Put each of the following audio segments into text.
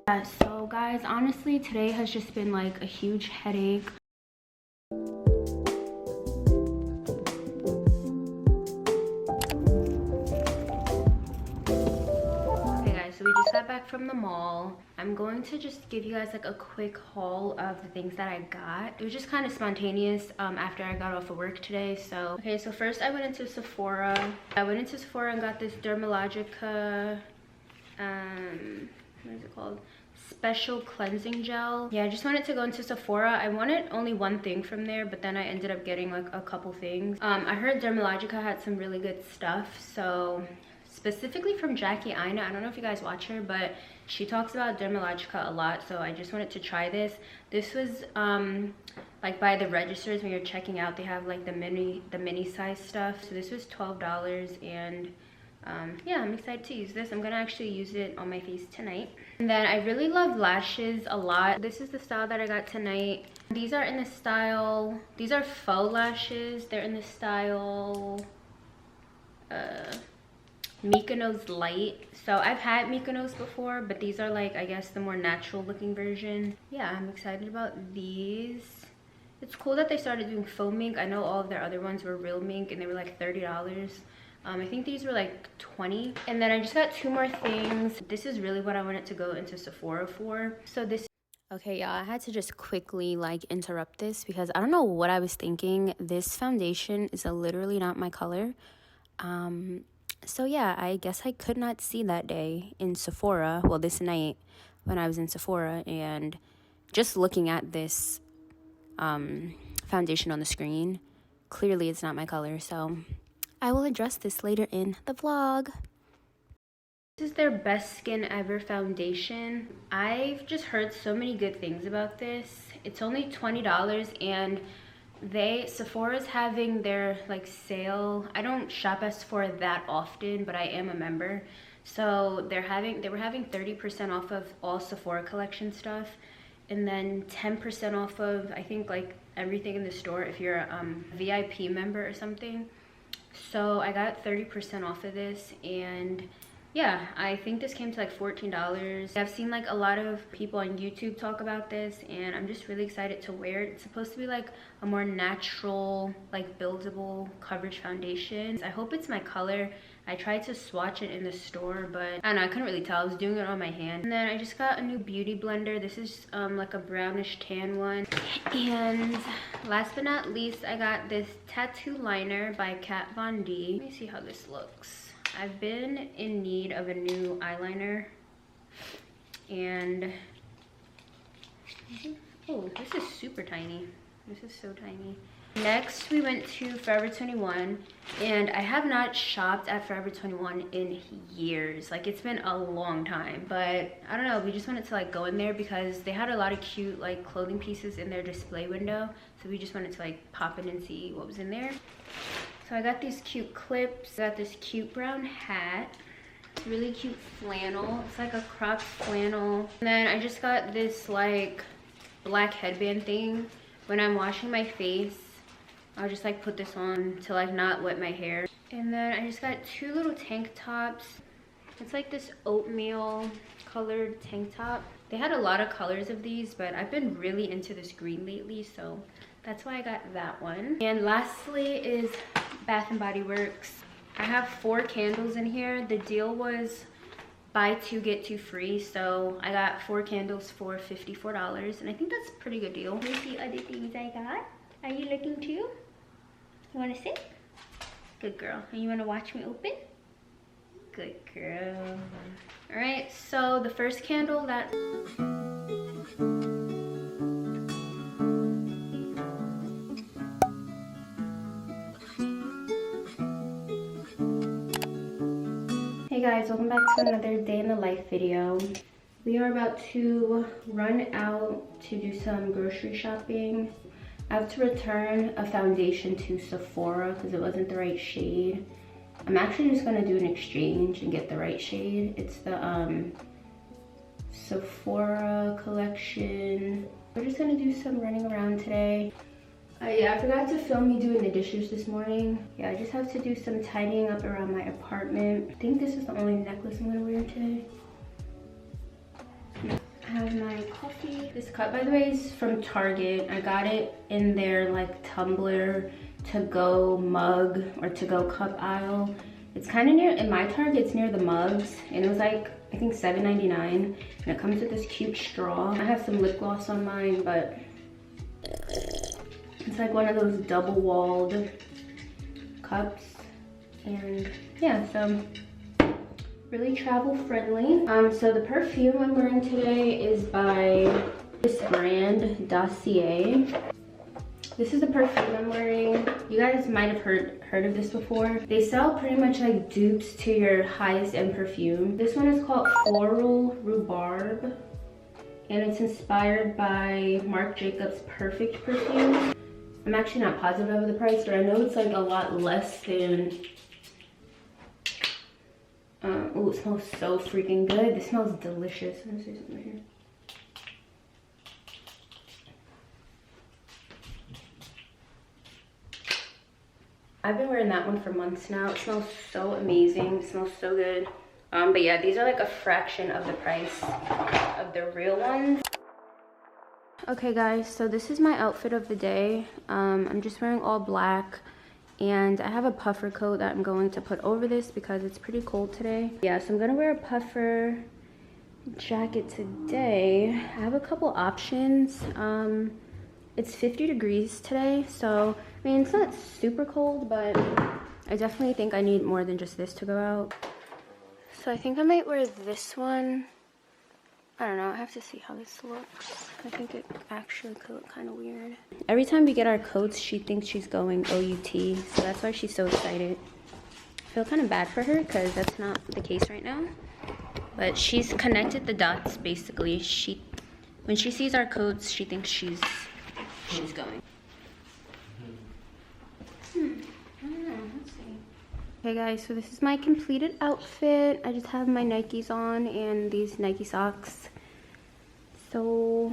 Yeah, so guys, honestly, today has just been like a huge headache. So we just got back from the mall. I'm going to just give you guys like a quick haul of the things that I got. It was just kind of spontaneous after I got off of work today. So okay, so first I went into Sephora. And got this Dermalogica what is it called, special cleansing gel. Yeah, I just wanted to go into Sephora. I wanted only one thing from there, but then I ended up getting like a couple things. I heard Dermalogica had some really good stuff, so specifically from Jackie Aina. I don't know if you guys watch her, but she talks about Dermalogica a lot, so I just wanted to try this. This was like by the registers when you're checking out, they have like the mini size stuff. So this was $12, and yeah, I'm excited to use this. I'm gonna actually use it on my face tonight. And then I really love lashes a lot. This is the style that I got tonight. These are in the style, these are faux lashes. They're in the style Mykonos Light. So I've had Mykonos before, but these are like, I guess, the more natural looking version. Yeah, I'm excited about these. It's cool that they started doing faux mink. I know all of their other ones were real mink and they were like $30. I think these were like 20. And then I just got two more things. This is really what I wanted to go into Sephora for. So this, okay, y'all, I had to just quickly like interrupt this because I don't know what I was thinking. This foundation is literally not my color. So yeah, I guess I could not see that day in Sephora, well, this night when I was in Sephora, and just looking at this foundation on the screen, clearly it's not my color, so I will address this later in the vlog. This is their Best Skin Ever foundation. I've just heard so many good things about this. It's only $20, and Sephora's having their like sale. I don't shop at Sephora that often, but I am a member. So they were having 30% off of all Sephora collection stuff, and then 10% off of, I think, like everything in the store if you're a VIP member or something. So I got 30% off of this, and yeah, I think this came to like $14. I've seen like a lot of people on YouTube talk about this, and I'm just really excited to wear it. It's supposed to be like a more natural, like buildable coverage foundation. I hope it's my color. I tried to swatch it in the store, but I don't know, I couldn't really tell. I was doing it on my hand. And then I just got a new beauty blender. This is like a brownish tan one. And last but not least, I got this tattoo liner by Kat Von D. Let me see how this looks. I've been in need of a new eyeliner, and oh, this is super tiny. This is so tiny. Next, we went to Forever 21, and I have not shopped at Forever 21 in years. Like, it's been a long time, but I don't know, we just wanted to like go in there because they had a lot of cute like clothing pieces in their display window, so we just wanted to like pop in and see what was in there. So I got these cute clips, got this cute brown hat, really cute flannel. It's like a cropped flannel. And then I just got this like black headband thing. When I'm washing my face, I'll just like put this on to like not wet my hair. And then I just got two little tank tops. It's like this oatmeal colored tank top. They had a lot of colors of these, but I've been really into this green lately, so that's why I got that one. And lastly is Bath & Body Works. I have 4 candles in here. The deal was buy 2 get 2 free, so I got 4 candles for $54, and I think that's a pretty good deal. Here's the other things I got. Are you looking too? You want to sit? Good girl. And you want to watch me open? Good girl. All right, so the first candle that Hey guys, welcome back to another day in the life video. We are about to run out to do some grocery shopping. I have to return a foundation to Sephora because it wasn't the right shade. I'm actually just gonna do an exchange and get the right shade. It's the Sephora collection. We're just gonna do some running around today. Yeah, I forgot to film me doing the dishes this morning. Yeah, I just have to do some tidying up around my apartment. I think this is the only necklace I'm gonna wear today. I have my coffee. This cup, by the way, is from Target. I got it in their like tumbler to go mug or to go cup aisle. It's kind of near, in my Target, it's near the mugs, and it was like, I think $7.99, and it comes with this cute straw. I have some lip gloss on mine, but it's like one of those double-walled cups, and yeah, so really travel friendly. So the perfume I'm wearing today is by this brand, Dossier. This is the perfume I'm wearing. You guys might have heard of this before. They sell pretty much like dupes to your highest end perfume. This one is called Floral Rhubarb, and it's inspired by Marc Jacobs Perfect perfume. I'm actually not positive of the price, but I know it's like a lot less than, oh, it smells so freaking good. This smells delicious. Let me see something here. I've been wearing that one for months now. It smells so amazing. It smells so good. But yeah, these are like a fraction of the price of the real ones. Okay guys, so this is my outfit of the day. I'm just wearing all black, and I have a puffer coat that I'm going to put over this because it's pretty cold today. Yeah, so I'm gonna wear a puffer jacket today. I have a couple options. It's 50 degrees today, so I mean, it's not super cold, but I definitely think I need more than just this to go out. So I think I might wear this one. I don't know, I have to see how this looks. I think it actually could look kind of weird. Every time we get our coats, she thinks she's going OUT, so that's why she's so excited. I feel kind of bad for her because that's not the case right now. But she's connected the dots, basically. When she sees our coats, she thinks she's going. I don't know, let's see. Okay guys, so this is my completed outfit. I just have my Nikes on and these Nike socks. So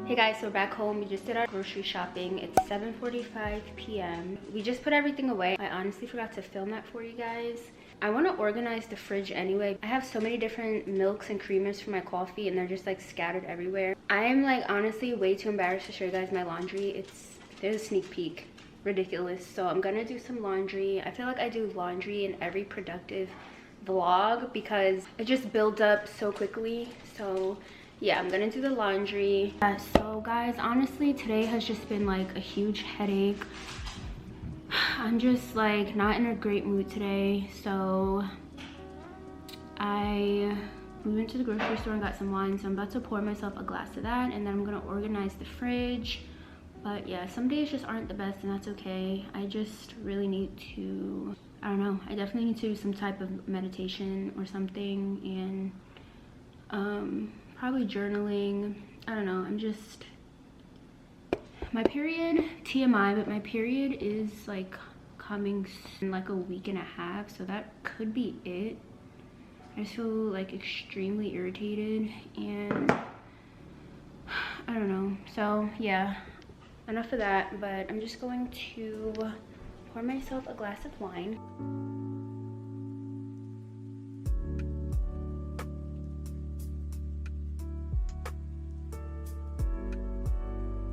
hey guys, so we're back home. We just did our grocery shopping. It's 7:45 p.m. We just put everything away. I honestly forgot to film that for you guys. I want to organize the fridge anyway. I have so many different milks and creamers for my coffee, and they're just like scattered everywhere. I am like honestly way too embarrassed to show you guys my laundry. There's a sneak peek. Ridiculous. So I'm gonna do some laundry. I feel like I do laundry in every productive vlog because it just builds up so quickly. So yeah, I'm gonna do the laundry. So guys, honestly today has just been like a huge headache. I'm just like not in a great mood today, so we went to the grocery store and got some wine, so I'm about to pour myself a glass of that, and then I'm gonna organize the fridge. But yeah, some days just aren't the best, and that's okay. I just really need to, I don't know, I definitely need to do some type of meditation or something, and probably journaling. I don't know, I'm just, my period, TMI, but my period is like coming in like a week and a half, so that could be it. I just feel like extremely irritated, and I don't know. So yeah, enough of that, but I'm just going to pour myself a glass of wine.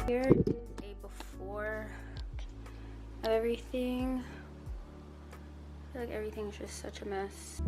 Here is a before of everything. I feel like everything's just such a mess.